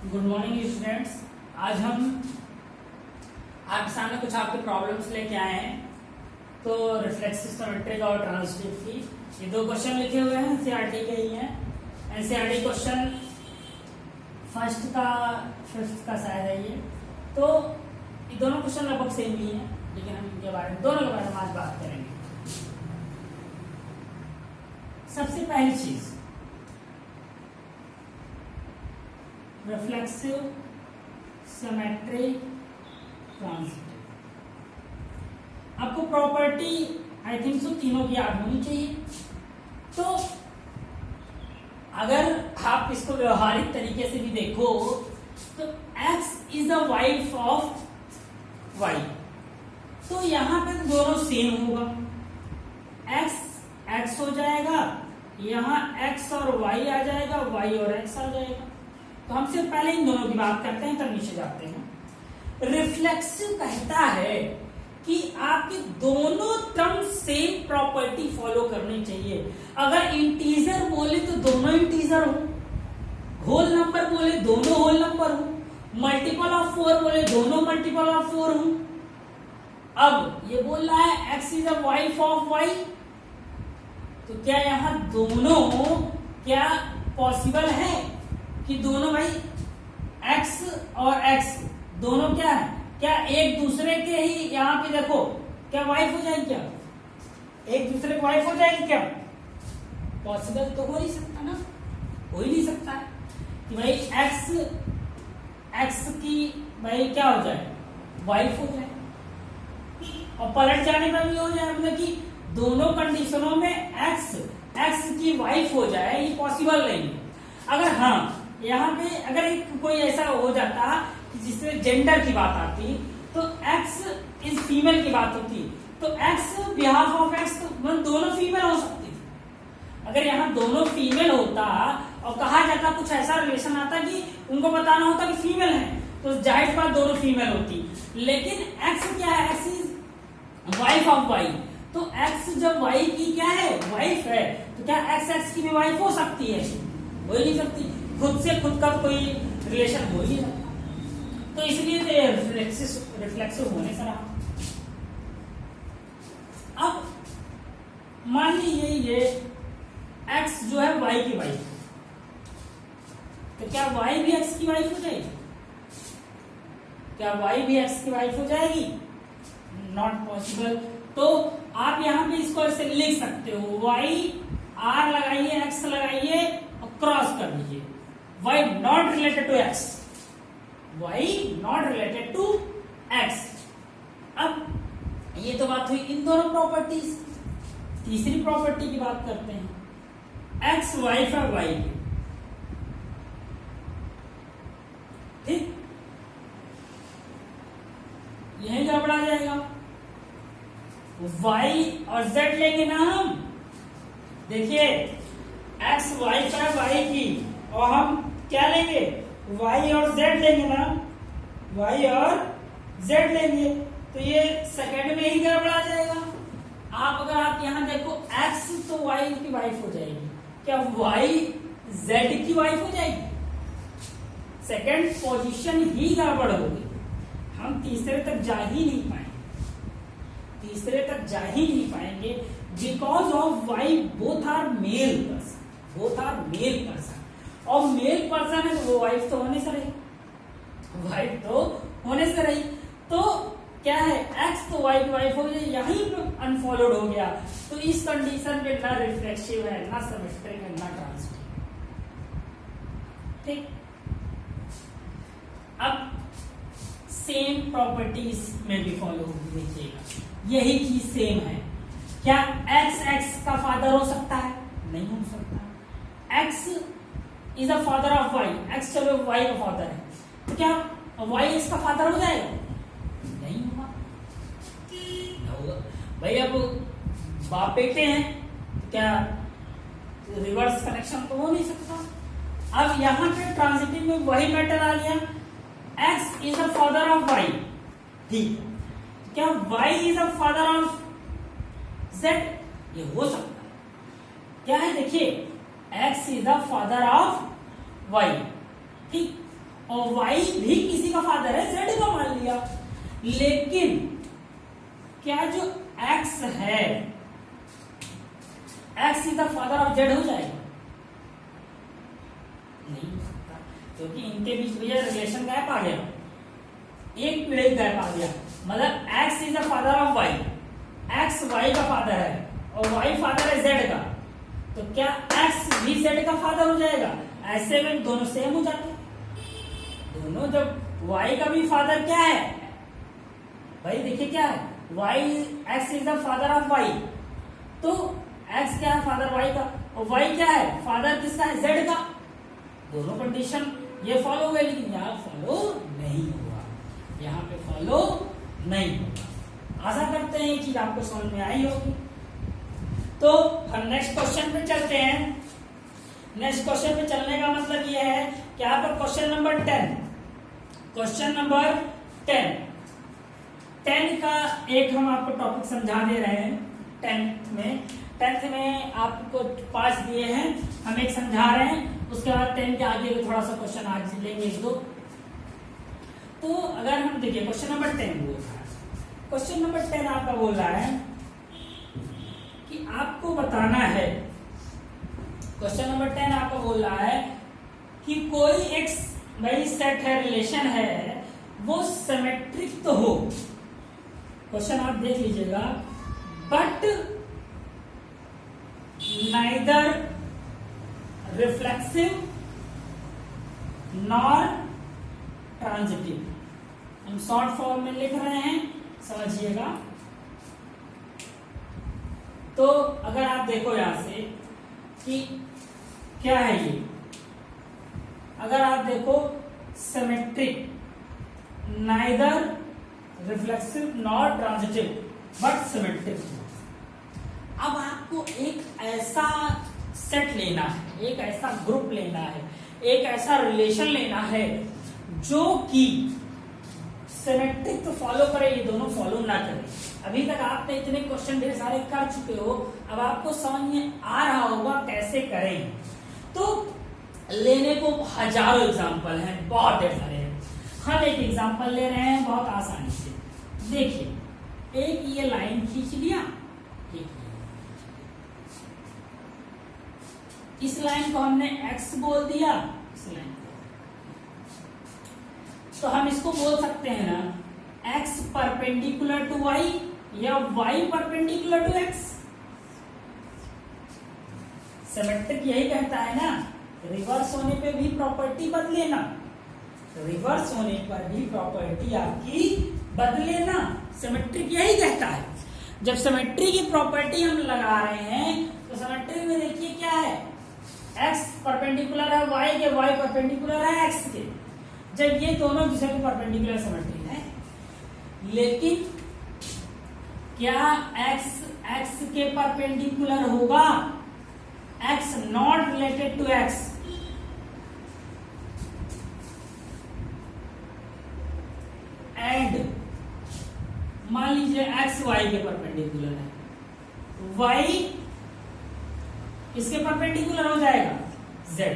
Good morning students. आज हम आपके सामने कुछ आपके प्रॉब्लम्स लेके आए हैं। तो रिफ्लेक्सिव सिमेट्रिक और ट्रांजिटिव की ये दो क्वेश्चन लिखे हुए हैं, एनसीईआरटी के ही हैं। एनसीईआरटी क्वेश्चन फर्स्ट का फिफ्थ का शायद है ये। तो ये दोनों क्वेश्चन लगभग सेम ही हैं, लेकिन हम इनके बारे में दोनों के बारे में आज बात करेंगे। सबसे पहली चीज रिफ्लेक्सिव सिमेट्रिक ट्रांजिटिव, आपको प्रॉपर्टी आई थिंक सो तीनों की याद होनी चाहिए। तो अगर आप इसको व्यवहारिक तरीके से भी देखो तो x is the wife of y, तो यहां पे दोनों सेम होगा। x x हो जाएगा, यहां x और y आ जाएगा, y और x आ जाएगा। तो हम सिर्फ पहले इन दोनों की बात करते हैं, तब नीचे जाते हैं। रिफ्लेक्सिव कहता है कि आपके दोनों टर्म सेम प्रॉपर्टी फॉलो करनी चाहिए। अगर इंटीजर बोले तो दोनों इंटीजर हो, होल नंबर बोले दोनों होल नंबर हो, मल्टीपल ऑफ 4 बोले दोनों मल्टीपल ऑफ 4 हो। अब ये बोल रहा है x is a wife of y, तो क्या यहां दोनों क्या पॉसिबल है कि दोनों भाई x और x दोनों क्या है, क्या एक दूसरे के ही यहां पे देखो क्या वाइफ हो जाएगी, क्या एक दूसरे की वाइफ हो जाएगी? क्या पॉसिबल तो हो नहीं सकता ना, हो ही नहीं सकता है कि भाई x की भाई क्या हो जाए, वाइफ हो जाए। और पलट जाने पर भी हो जाए, मतलब कि दोनों कंडीशनों में x की वाइफ हो जाए, ये पॉसिबल नहीं है। अगर हाँ यहाँ पे अगर एक कोई ऐसा हो जाता जिसमें जेंडर की बात आती तो x इज फीमेल की बात होती, तो x बिहाफ ऑफ x तो दोनों फीमेल हो सकती थी। अगर यहाँ दोनों फीमेल होता और कहा जाता कुछ ऐसा रिलेशन आता कि उनको बताना होता कि फीमेल है, तो जाहिर बात दोनों फीमेल होती। लेकिन x क्या है, x is wife of y, तो x जब y की क्या है, वाइफ है, तो क्या x की भी वाइफ हो सकती है? हो ही नहीं सकती। खुद से खुद का कोई रिलेशन हो ही नहीं सकता, तो इसलिए रिफ्लेक्सिव होने से रहा। अब मान लीजिए ये x जो है y की वाइफ, तो क्या y भी x की वाइफ हो जाएगी? क्या y भी x की वाइफ हो जाएगी? Not possible. तो आप यहां पे इसको ऐसे लिख सकते हो, y r लगाइए, x लगाइए और क्रॉस कर दीजिए, y not related to x, y not related to x। अब ये तो बात हुई इन दोनों प्रॉपर्टीज। तीसरी प्रॉपर्टी की बात करते हैं, x वाइफ है y की, ठीक, यही गड़बड़ा जाएगा। y और z लेंगे ना हम, देखिए x वाइफ है y की और हम क्या लेंगे, y और z लेंगे ना, y और z लेंगे, तो ये सेकंड में ही गड़बड़ा जाएगा। अगर आप यहां देखो x तो y की वाइफ हो जाएगी, क्या y z की वाइफ हो जाएगी? सेकंड पोजीशन ही गड़बड़ होगी, हम तीसरे तक जा ही नहीं पाएंगे, तीसरे तक जा ही नहीं पाएंगे, because of y both are male person, both are male person, और मेल पर्सन है तो वो वाइफ तो होने से रही, वाइफ तो होने से रही। तो क्या है, x तो y की वाइफ हो गई, यहीं पे अनफॉलोड हो गया। तो इस कंडीशन पे ना रिफ्लेक्सिव है, ना सिमेट्रिक है, ना ट्रांजिटिव। ठीक, अब सेम प्रॉपर्टीज में भी फॉलो होगी, देखिएगा यही चीज सेम है। क्या x का फादर हो सकता है? नहीं हो सकता। x is the father of y, x चलो y का फादर है, तो क्या y इसका फादर हो जाएगा? नहीं होगा भाई। अब बाप बेटे हैं तो क्या रिवर्स कनेक्शन तो हो नहीं सकता। अब यहां पे ट्रांजिटिव में वही मैटर आ गया, x is the father of y, ठीक, क्या y is the father of z? ये हो सकता है। क्या है, देखिए x is the father of y, ठीक, और y भी किसी का फादर है, z का मान लिया। लेकिन क्या जो x है, x is the father of z हो जाएगा? नहीं हो सकता, क्योंकि इनके बीच भैया रिलेशन गैप आ गया, एक पीढ़ी गैप आ गया। मतलब x is the father of y, x y का फादर है और y फादर है z का, तो क्या x भी z का फादर हो जाएगा? ऐसे में दोनों सेम हो जाते हैं। दोनों जब y का भी फादर क्या है भाई, देखिए क्या है, y x is the father of y, तो x क्या है फादर y का, और y क्या है फादर किसका है, z का। दोनों कंडीशन ये फॉलो हो गए, लेकिन यहाँ फॉलो नहीं हुआ, यहाँ पे फॉलो नहीं होगा। आशा करते हैं ये चीज आपको समझ में आई होगी। तो हम नेक्स्ट क्वेश्चन पे चलते हैं। नेक्स्ट क्वेश्चन पे चलने का मतलब ये है कि यहाँ पर क्वेश्चन नंबर 10, क्वेश्चन नंबर 10 का एक हम आपको टॉपिक समझा दे रहे हैं। 10th में आपको 5 दिए हैं, हम एक समझा रहे हैं, उसके बाद 10 के आगे थोड़ा सा क्वेश्चन आज लेंगे एक दो। तो अगर हम देखिए क्वेश्चन नंबर 10 बोल रहा है, क्वेश्चन नंबर 10 आपका बोल रहा है कि आपको बताना है, क्वेश्चन नंबर 10 आपको बोल रहा है कि कोई एक भाई सेट है, रिलेशन है, वो सिमेट्रिक तो हो, क्वेश्चन आप देख लीजिएगा, but neither reflexive nor transitive. हम शॉर्ट फॉर्म में लिख रहे हैं, समझिएगा। तो अगर आप देखो यहां से कि क्या है ये, अगर आप देखो symmetric, neither reflexive nor transitive but symmetric. अब आपको एक ऐसा सेट लेना है, एक ऐसा ग्रुप लेना है, एक ऐसा रिलेशन लेना है जो कि सिमेट्रिक तो फॉलो करे, ये दोनों फॉलो ना करे। अभी तक आपने इतने क्वेश्चन ढेर सारे कर चुके हो, अब आपको समझ में आ रहा होगा कैसे करें। तो लेने को हजारों एग्जाम्पल हैं, बहुत ढेर सारे हैं। हम एक एग्जाम्पल ले रहे हैं बहुत आसानी से। देखिए, एक ये लाइन खींच लिया, इस लाइन को हमने x बोल दिया, इस लाइन को, तो हम इसको बोल सकते हैं ना x परपेंडिकुलर टू y या y perpendicular to x। Symmetric यही कहता है ना, रिवर्स होने पे भी प्रॉपर्टी बदले ना, रिवर्स होने पर भी प्रॉपर्टी आपकी बदले ना, सिमेट्रिक यही कहता है। जब सिमेट्री की प्रॉपर्टी हम लगा रहे हैं तो सिमेट्री में देखिए क्या है, x परपेंडिकुलर है y के, y परपेंडिकुलर है x के। जब ये दोनों दूसरे के परपेंडिकुलर सिमेट्री है, लेकिन क्या x के परपेंडिकुलर होगा, x not related to x, and मान लीजिए x y के परपेंडिकुलर है, y इसके परपेंडिकुलर हो जाएगा z,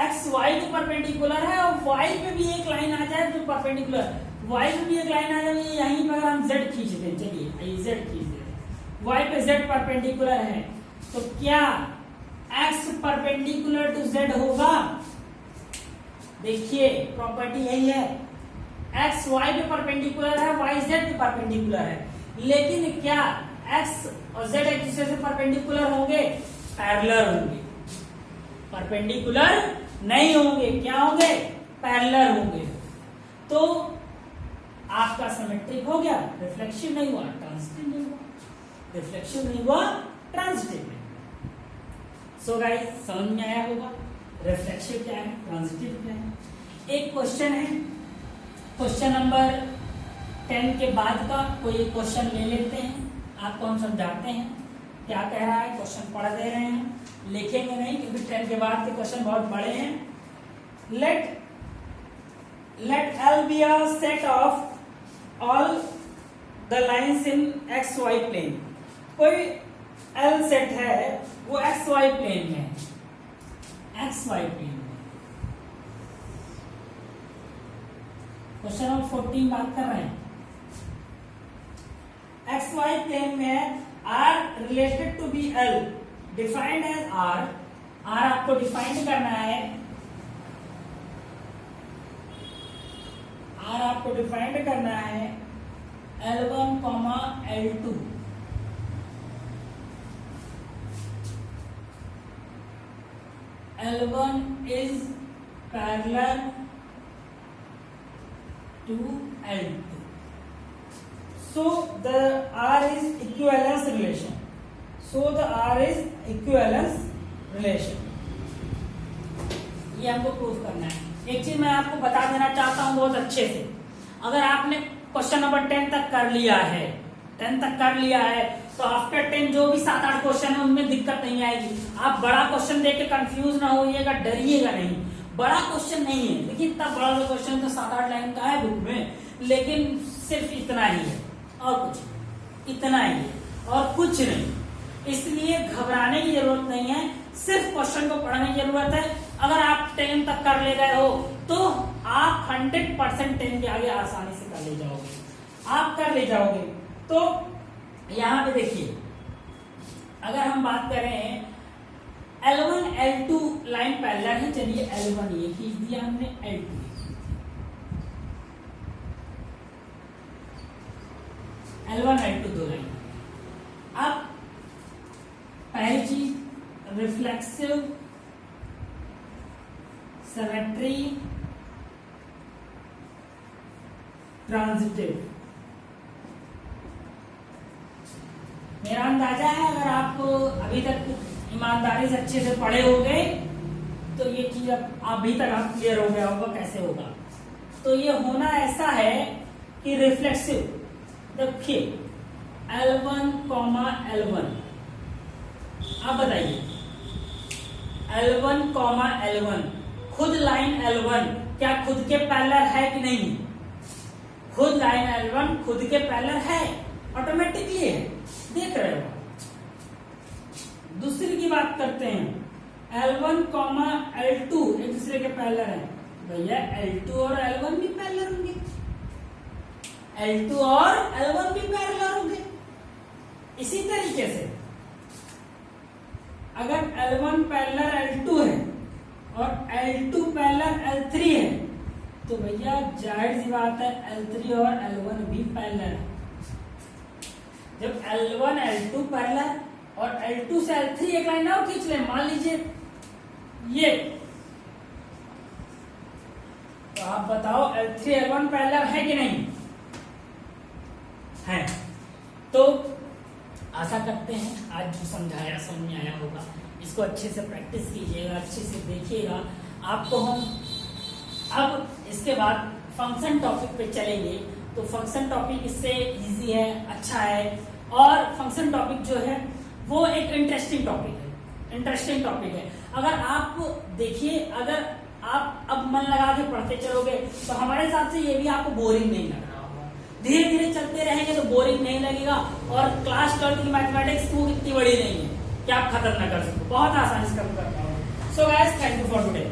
x y के परपेंडिकुलर है और y पे भी एक लाइन आ जाए जो परपेंडिकुलर, y पे भी एक लाइन आ जाए, यहीं पर हम z खींच दें, चलिए z खींच दें, y पे z परपेंडिकुलर है, तो क्या x परपेंडिकुलर टू z होगा? देखिए प्रॉपर्टी यही है, x y पे परपेंडिकुलर है, y z पे परपेंडिकुलर है, लेकिन क्या x और z एक दूसरे से परपेंडिकुलर होंगे? पैरेलल होंगे, परपेंडिकुलर नहीं होंगे, क्या होंगे? पैरेलल होंगे। तो आपका सिमेट्रिक हो गया, रिफ्लेक्शन नहीं हुआ, ट्रांजिटिव नहीं हुआ, रिफ्लेक्शन नहीं हुआ, ट्रांजिटिव नहीं। सो गाइस समझ में आया होगा रिफ्लेक्शन क्या है, ट्रांजिटिव क्या है। एक क्वेश्चन है, क्वेश्चन नंबर 10 के बाद का कोई क्वेश्चन ले लेते हैं, आपको हम समझाते हैं क्या कह रहा है, क्वेश्चन पढ़ दे रहे हैं, लिखेंगे नहीं क्योंकि 10 के बाद के क्वेश्चन बहुत बड़े हैं। let L be a set of all the lines in xy plane। कोई L सेट है, वो xy प्लेन में, xy प्लेन में, क्वेश्चन नंबर 14 बात कर रहे हैं। एक्स वाई प्लेन में R related to B L defined as R आपको डिफाइंड करना है, आर आपको डिफाइंड करना है L1, L2 L1 is parallel to L2. So the R is equivalence relation. ये हमको प्रूव करना है। एक चीज मैं आपको बता देना चाहता हूं बहुत अच्छे से, अगर आपने क्वेश्चन नंबर 10 तक कर लिया है, 10 तक कर लिया है, तो आफ्टर 10 जो भी 7-8 क्वेश्चन है उनमें दिक्कत नहीं आएगी। आप बड़ा क्वेश्चन देख के कंफ्यूज ना होइएगा, डरिएगा नहीं। बड़ा क्वेश्चन नहीं है, देखिए इतना बड़ा क्वेश्चन तो 7-8 लाइन का है बुक में, लेकिन सिर्फ इतना ही है और कुछ इतना ही है और कुछ नहीं। इसलिए घबराने की जरूरत नहीं है, सिर्फ क्वेश्चन को पढ़ने की जरूरत है। अगर आप 10 तक कर ले गए हो तो आप 100% 10 के आगे आसानी से कर ले जाओगे, आप कर ले जाओगे। तो यहां पे देखिए, अगर हम बात करें L1 L2 लाइन पैरेलल है, चलिए L1 ये खींच दिया हमने, L2 L1 L2 दो लाइन। अब पहली चीज रिफ्लेक्सिव सिमेट्री ट्रांजिटिव। मेरा अंदाजा है अगर आप अभी तक ईमानदारी से अच्छे से पढ़े होंगे तो ये चीज अभी तक आप क्लियर हो गया होगा कैसे होगा। तो ये होना ऐसा है कि रिफ्लेक्सिव, देखिए L1, L1, आप बताइए L1, L1 खुद लाइन L1 क्या खुद के पैरेलल है कि नहीं? खुद लाइन L1 खुद के पैरेलल है, ऑटोमेटिकली है, देख रहे हो। दूसरी की बात करते हैं, L1, L2 एक दूसरे के पैरेलल है, भैया L2 और L1 भी पैरेलल होंगे, L2 और L1 भी पैरेलल होंगे। इसी तरीके से अगर L1 पैरेलल L2 है और L2 पैरेलल L3 है तो भैया जाहिर सी बात है L3 और L1 भी पैरेलल है। जब L1 L2 पैरेलल और L2 से L3 एक लाइन और खींच ले, मान लीजिए ये, तो आप बताओ L3 L1 पैरेलल है कि नहीं है? तो आशा करते हैं आज जो समझाया समझ में आया होगा। इसको अच्छे से प्रैक्टिस कीजिएगा, अच्छे से देखिएगा। आपको हम अब इसके बाद फंक्शन टॉपिक पे चलेंगे, तो फंक्शन टॉपिक इससे इजी है, अच्छा है, और फंक्शन टॉपिक जो है वो एक इंटरेस्टिंग टॉपिक है। अगर आप देखिए, अगर आप अब मन लगा के पढ़ते चलोगे तो हमारे हिसाब से ये भी आपको बोरिंग नहीं लग रहा होगा। धीरे धीरे चलते रहेंगे तो बोरिंग नहीं लगेगा, और क्लास 12 की मैथमेटिक्स वो इतनी बड़ी नहीं है कि आप खत्म ना कर सको, बहुत आसानी से खत्म कर पाओगे। So guys, thank you for today.